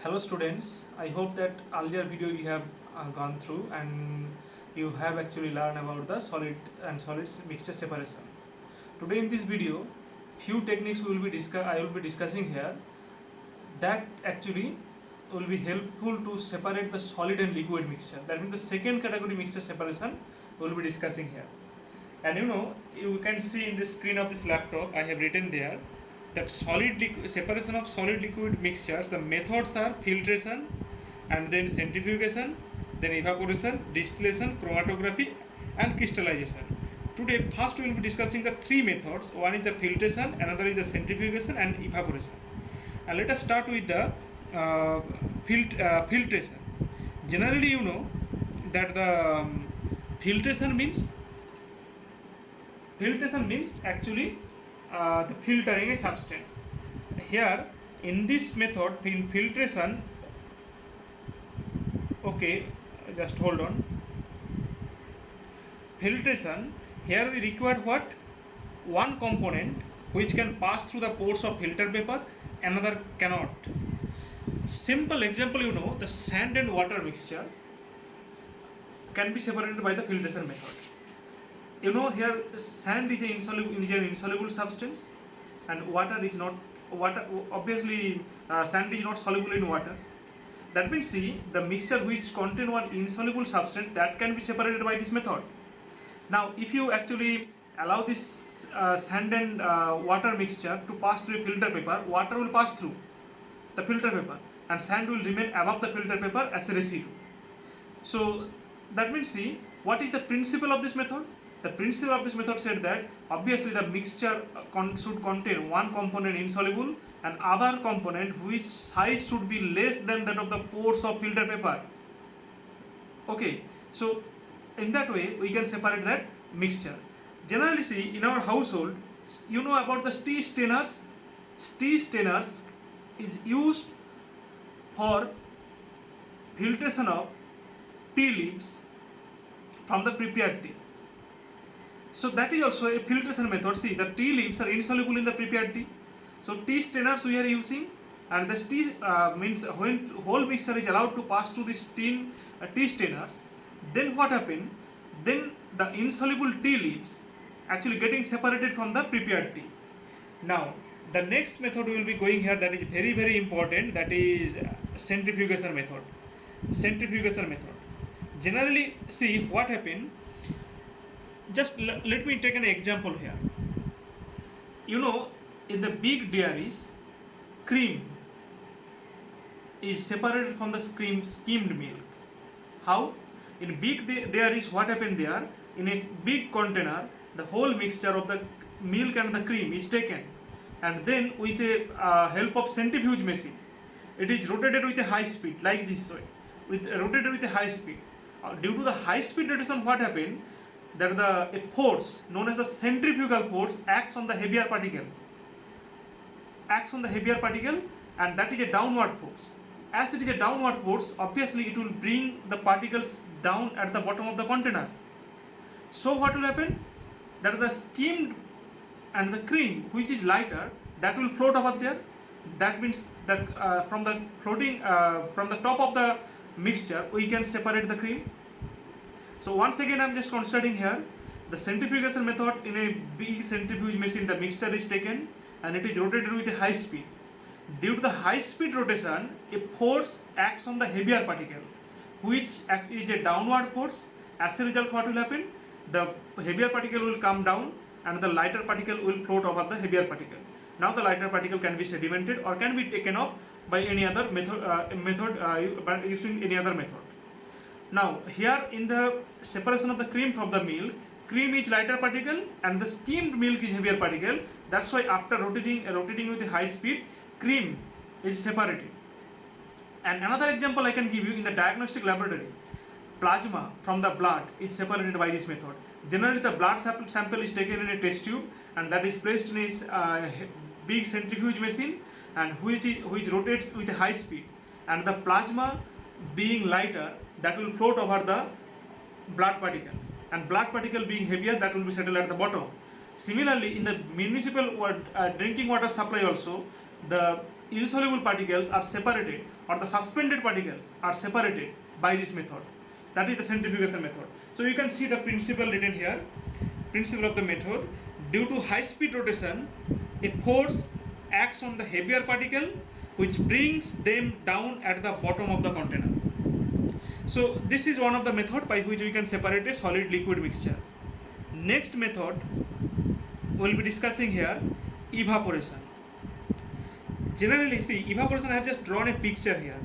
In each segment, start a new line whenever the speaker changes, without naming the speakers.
Hello students, I hope that earlier video you have gone through and you have actually learned about the solid and solids mixture separation. Today in this video, few techniques I will be discussing here that actually will be helpful to separate the solid and liquid mixture. That means the second category mixture separation we will be discussing here. And you can see in the screen of this laptop I have written there that separation of solid liquid mixtures, the methods are filtration and then centrifugation, then evaporation, distillation, chromatography and crystallization. Today first we will be discussing the three methods. One is the filtration, another is the centrifugation and evaporation. And let us start with the filtration. Generally you know that the filtration means actually the filtering a substance. Here in this method in filtration, okay, just hold on. Filtration, here we require what? One component which can pass through the pores of filter paper, another cannot. Simple example, the sand and water mixture can be separated by the filtration method. Here sand is an insoluble substance and water is not. Obviously sand is not soluble in water. That means see, the mixture which contain one insoluble substance, that can be separated by this method. Now if you actually allow this sand and water mixture to pass through a filter paper, water will pass through the filter paper and sand will remain above the filter paper as a residue. So that means see, what is the principle of this method? The principle of this method said that obviously the mixture should contain one component insoluble and other component which size should be less than that of the pores of filter paper. Okay, so in that way we can separate that mixture. Generally see, in our household, you know about the tea strainers. Tea strainers is used for filtration of tea leaves from the prepared tea. So that is also a filtration method. See, the tea leaves are insoluble in the prepared tea. So tea strainers we are using, and this tea means when whole mixture is allowed to pass through this tea strainers, then what happen? Then the insoluble tea leaves actually getting separated from the prepared tea. Now the next method we will be going here, that is very very important, that is centrifugation method. Centrifugation method. Generally see what happen. Just let me take an example here. In the big dairies, cream is separated from the skimmed milk. How? In big dairies, what happened there? In a big container, the whole mixture of the milk and the cream is taken, and then with the help of centrifuge machine, it is rotated with a high speed, like this way, rotated with a high speed. Due to the high speed rotation, what happened? That a force known as the centrifugal force acts on the heavier particle, and that is a downward force. As it is a downward force, obviously it will bring the particles down at the bottom of the container. So what will happen? That the skimmed and the cream, which is lighter, that will float over there. That means that from the top of the mixture we can separate the cream. So once again I am just considering here the centrifugation method. In a big centrifuge machine, the mixture is taken and it is rotated with a high speed. Due to the high speed rotation, a force acts on the heavier particle, which is a downward force. As a result, what will happen? The heavier particle will come down and the lighter particle will float over the heavier particle. Now the lighter particle can be sedimented or can be taken off by any other by using any other method. Now here in the separation of the cream from the milk, cream is lighter particle and the skimmed milk is heavier particle. That's why after rotating with a high speed, cream is separated. And another example I can give you, in the diagnostic laboratory, plasma from the blood is separated by this method. Generally the blood sample is taken in a test tube and that is placed in a big centrifuge machine, and which rotates with a high speed, and the plasma being lighter, that will float over the blood particles, and blood particle being heavier, that will be settled at the bottom. Similarly, in the municipal drinking water supply also, the insoluble particles are separated, or the suspended particles are separated by this method. That is the centrifugation method. So you can see the principle written here. Principle of the method: due to high speed rotation, a force acts on the heavier particle which brings them down at the bottom of the container. So this is one of the method by which we can separate a solid liquid mixture. Next method we will be discussing here, evaporation. Generally, see, evaporation, I have just drawn a picture here.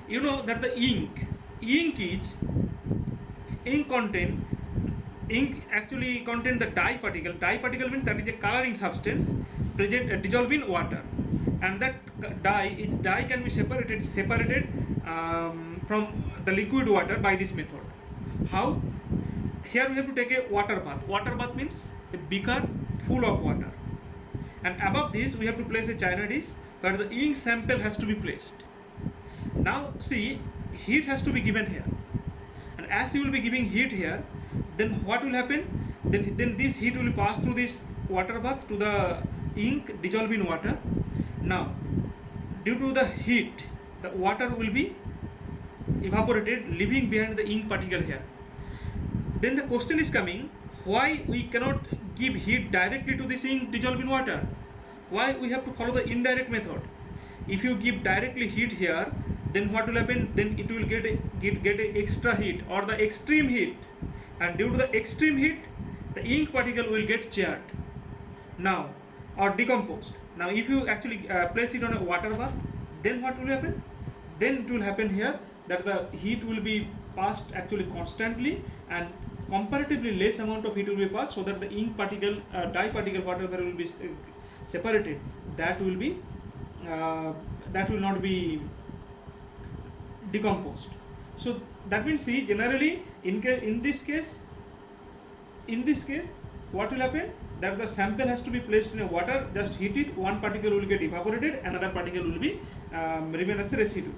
You know that the ink actually contain the dye particle. Dye particle means that is a coloring substance present dissolved in water, and that dye can be separated from the liquid water by this method. How? Here we have to take a water bath. Water bath means a beaker full of water, and above this we have to place a china dish where the ink sample has to be placed. Now see, heat has to be given here, and as you will be giving heat here, then what will happen? Then this heat will pass through this water bath to the ink dissolved in water. Now, due to the heat, the water will be evaporated, leaving behind the ink particle here. Then the question is coming: why we cannot give heat directly to this ink dissolved in water? Why we have to follow the indirect method? If you give directly heat here, then what will happen? Then it will get a extra heat or the extreme heat, and due to the extreme heat, the ink particle will get charred now or decomposed. Now, if you actually place it on a water bath, then what will happen? Then it will happen here that the heat will be passed actually constantly, and comparatively less amount of heat will be passed, so that the ink particle, dye particle, whatever will be separated, that will not be decomposed. So that means, see, generally in this case, what will happen? That the sample has to be placed in a water, just heat it, one particle will get evaporated, another particle will be remain as the residue.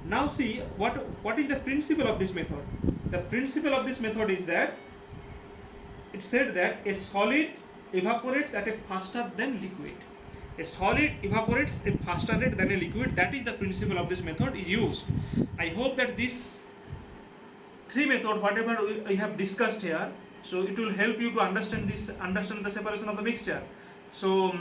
Now see, what is the principle of this method? The principle of this method is that it said that a solid evaporates at a faster than liquid. A solid evaporates at faster rate than a liquid. That is the principle of this method is used. I hope that this three method, whatever we have discussed here, so it will help you to understand the separation of the mixture. So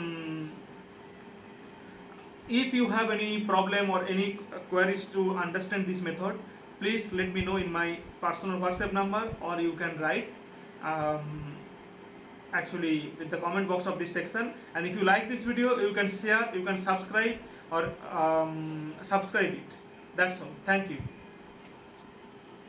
if you have any problem or any queries to understand this method, please let me know in my personal WhatsApp number, or you can write actually with the comment box of this section. And if you like this video, you can share, you can subscribe, or subscribe it. That's all. Thank you.